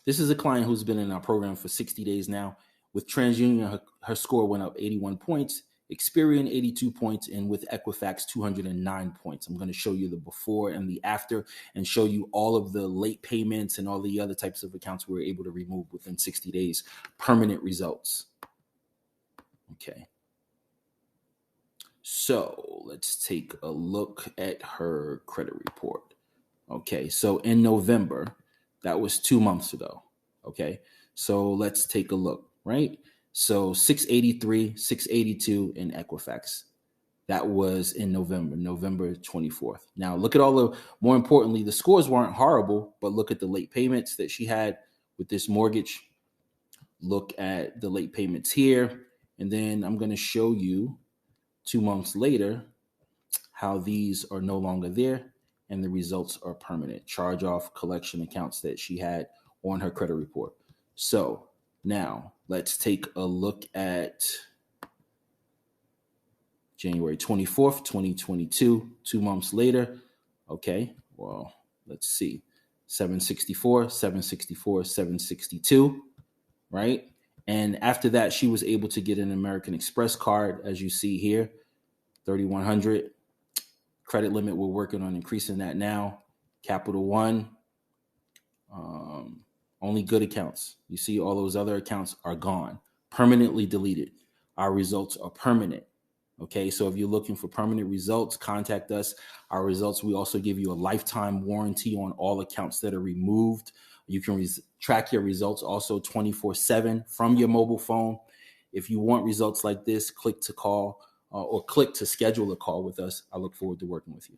This is a client who's been in our program for 60 days now. With TransUnion, her score went up 81 points, Experian 82 points, and with Equifax 209 points. I'm going to show you the before and the after and show you all of the late payments and all the other types of accounts we were able to remove within 60 days, permanent results. Okay. So let's take a look at her credit report. Okay, so in November, that was 2 months ago. Okay, so let's take a look, right? So 683, 682 in Equifax. That was in November 24th. Now look at all the, more importantly, the scores weren't horrible, but look at the late payments that she had with this mortgage. Look at the late payments here. And then I'm going to show you 2 months later how these are no longer there and the results are permanent. Charge off collection accounts that she had on her credit report. So now let's take a look at January 24th, 2022, 2 months later. Okay, well, let's see. 764, 764, 762, right? And after that, she was able to get an American Express card, as you see here, 3,100. Credit limit, we're working on increasing that now. Capital One, only good accounts. You see all those other accounts are gone, permanently deleted. Our results are permanent. Okay, so if you're looking for permanent results, contact us. Our results, we also give you a lifetime warranty on all accounts that are removed. You can track your results also 24/7 from your mobile phone. If you want results like this, click to call or click to schedule a call with us. I look forward to working with you.